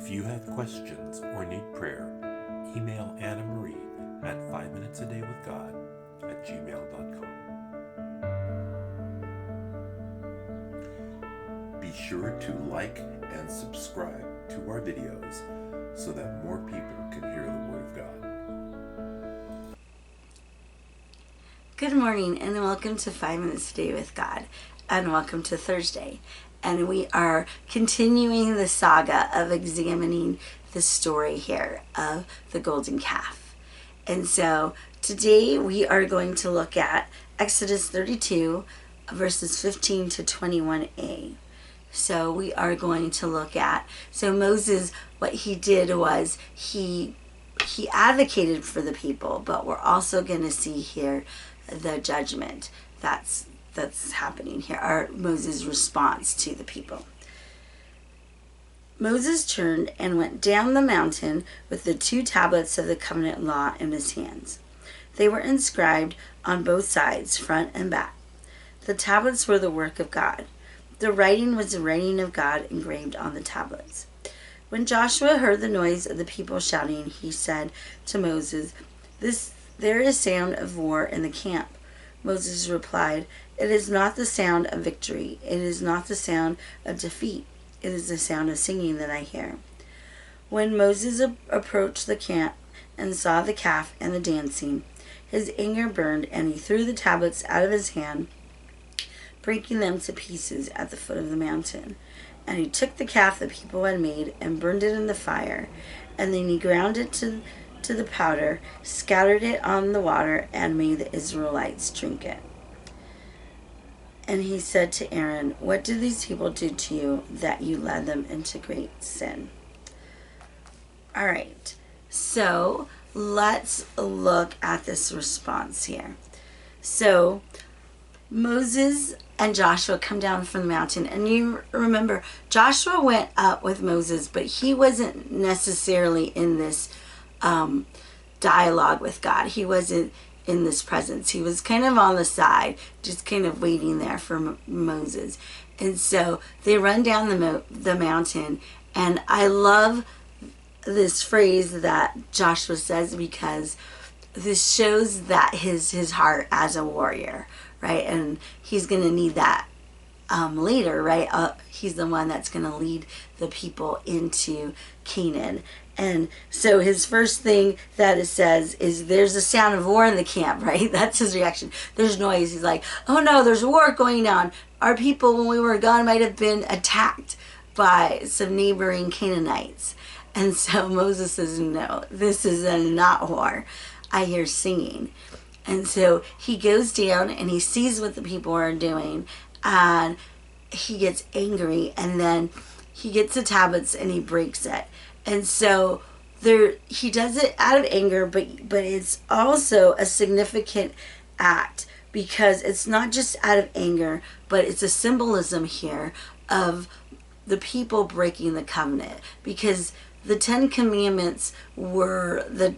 If you have questions or need prayer, email Annamarie at 5minutesadayWithGod@gmail.com. Be sure to like and subscribe to our videos so that more people can hear the Word of God. Good morning and welcome to 5 Minutes a Day with God, and welcome to Thursday. And we are continuing the saga of examining the story here of the golden calf. And so today we are going to look at Exodus 32 verses 15 to 21a. So we are going to look at, Moses, what he did was he advocated for the people, but we're also going to see here the judgment that's happening here, or Moses' response to the people. Moses turned and went down the mountain with the 2 tablets of the covenant law in his hands. They were inscribed on both sides, front and back. The tablets were the work of God. The writing was the writing of God engraved on the tablets. When Joshua heard the noise of the people shouting, he said to Moses, "There is sound of war in the camp." Moses replied, "It is not the sound of victory. It is not the sound of defeat. It is the sound of singing that I hear." When Moses approached the camp and saw the calf and the dancing, his anger burned, and he threw the tablets out of his hand, breaking them to pieces at the foot of the mountain. And he took the calf the people had made and burned it in the fire, and then he ground it to the powder, scattered it on the water, and made the Israelites drink it. And he said to Aaron, "What did these people do to you that you led them into great sin?" All right, so let's look at this response here. So Moses and Joshua come down from the mountain, and you remember Joshua went up with Moses, but he wasn't necessarily in this dialogue with God. He wasn't in this presence. He was kind of on the side, just kind of waiting there for Moses. And so they run down the mountain, and I love this phrase that Joshua says, because this shows that his heart as a warrior, right? And he's going to need that later, right? He's the one that's going to lead the people into Canaan. And so his first thing that it says is, there's a sound of war in the camp, right? That's his reaction. There's noise. He's like, oh no, there's war going on. Our people, when we were gone, might have been attacked by some neighboring Canaanites. And so Moses says, no, this is not war. I hear singing. And so he goes down and he sees what the people are doing, and he gets angry, and then he gets the tablets and he breaks it. And so he does it out of anger, but it's also a significant act, because it's not just out of anger, but it's a symbolism here of the people breaking the covenant, because the 10 Commandments were the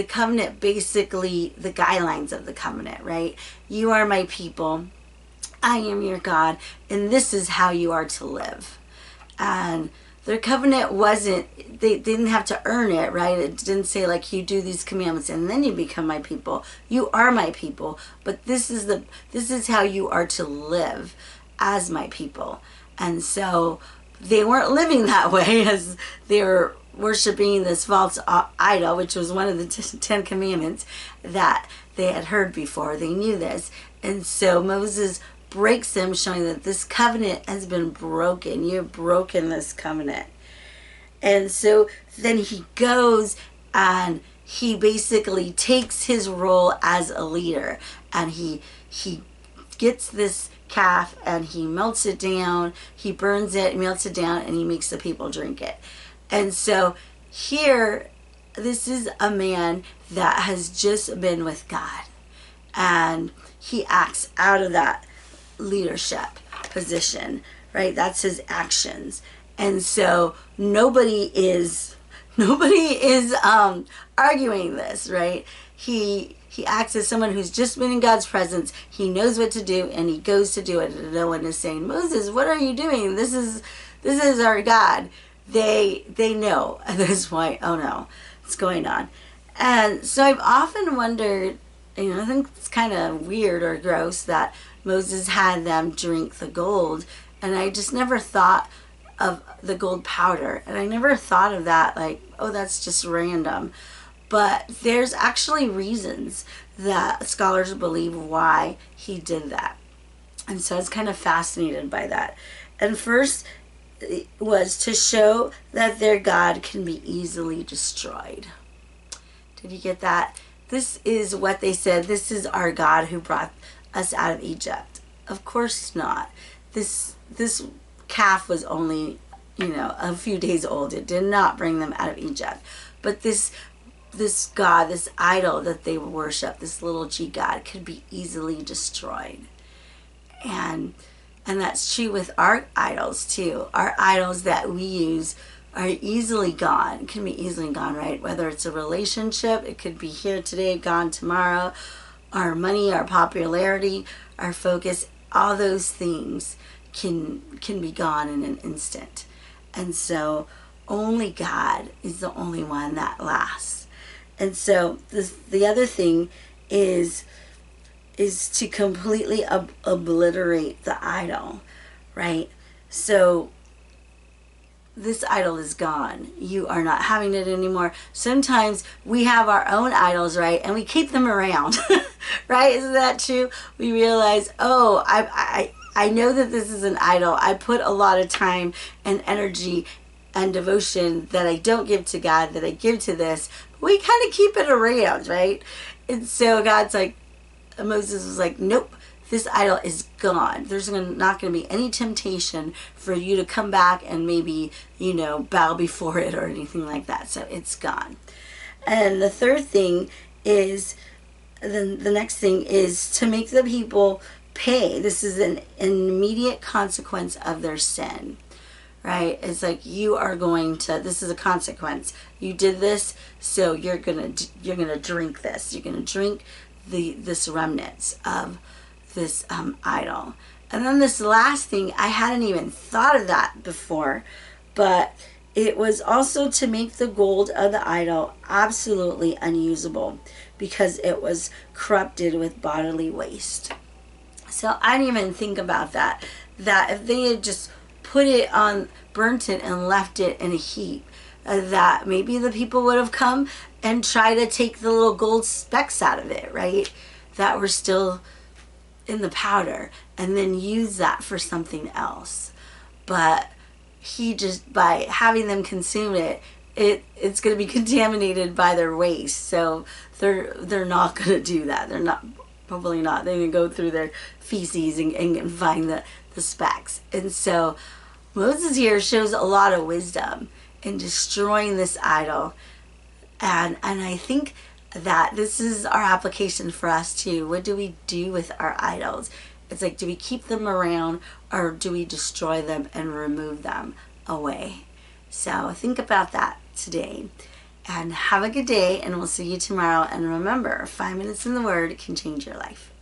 covenant, basically the guidelines of the covenant, right? You are my people, I am your God, and this is how you are to live. And their covenant they didn't have to earn it, right? It didn't say like, you do these commandments and then you become my people. You are my people, but this is how you are to live as my people. And so they weren't living that way, as they were worshiping this false idol, which was one of the 10 Commandments that they had heard before. They knew this. And so Moses breaks them, showing that this covenant has been broken. You've broken this covenant. And so then he goes and he basically takes his role as a leader, and he gets this calf and he melts it down, he burns it, melts it down, and he makes the people drink it. And so here, this is a man that has just been with God, and he acts out of that leadership position, right? That's his actions. And so nobody is arguing this, right? He acts as someone who's just been in God's presence. He knows what to do, and he goes to do it. And no one is saying, "Moses, what are you doing? This is our God. they know at this point, oh no, what's going on. And so I've often wondered, I think it's kind of weird or gross that Moses had them drink the gold, and I just never thought of the gold powder, and I never thought of that like, oh, that's just random. But there's actually reasons that scholars believe why he did that. And so I was kind of fascinated by that. And first was to show that their God can be easily destroyed. Did you get that? This is what they said. This is our God who brought us out of Egypt. Of course not. This calf was only, a few days old. It did not bring them out of Egypt. But this God, this idol that they worship, this little g God, could be easily destroyed. And that's true with our idols too. Our idols that we use are easily gone, can be easily gone, right? Whether it's a relationship, it could be here today, gone tomorrow. Our money, our popularity, our focus, all those things can be gone in an instant. And so only God is the only one that lasts. And so the other thing is to completely obliterate the idol, right? So this idol is gone. You are not having it anymore. Sometimes we have our own idols, right? And we keep them around, right? Isn't that true? We realize, oh, I know that this is an idol. I put a lot of time and energy and devotion that I don't give to God, that I give to this. But we kind of keep it around, right? And so God's like, Moses was like, nope, this idol is gone. There's not going to be any temptation for you to come back and maybe, bow before it or anything like that. So it's gone. And the third thing is, the next thing is to make the people pay. This is an immediate consequence of their sin, right? It's like this is a consequence. You did this, so you're gonna drink this. You're gonna drink this remnants of this idol. And then this last thing, I hadn't even thought of that before, but it was also to make the gold of the idol absolutely unusable because it was corrupted with bodily waste. So I didn't even think about that if they had just burnt it and left it in a heap, that maybe the people would have come and try to take the little gold specks out of it, right? That were still in the powder, and then use that for something else. But he just, by having them consume it, it's going to be contaminated by their waste. So they're not going to do that. Probably not. They're going to go through their feces and find the specks. And so Moses here shows a lot of wisdom in destroying this idol. And I think that this is our application for us too. What do we do with our idols? It's like, do we keep them around or do we destroy them and remove them away? So think about that today. And have a good day, and we'll see you tomorrow. And remember, 5 minutes in the Word can change your life.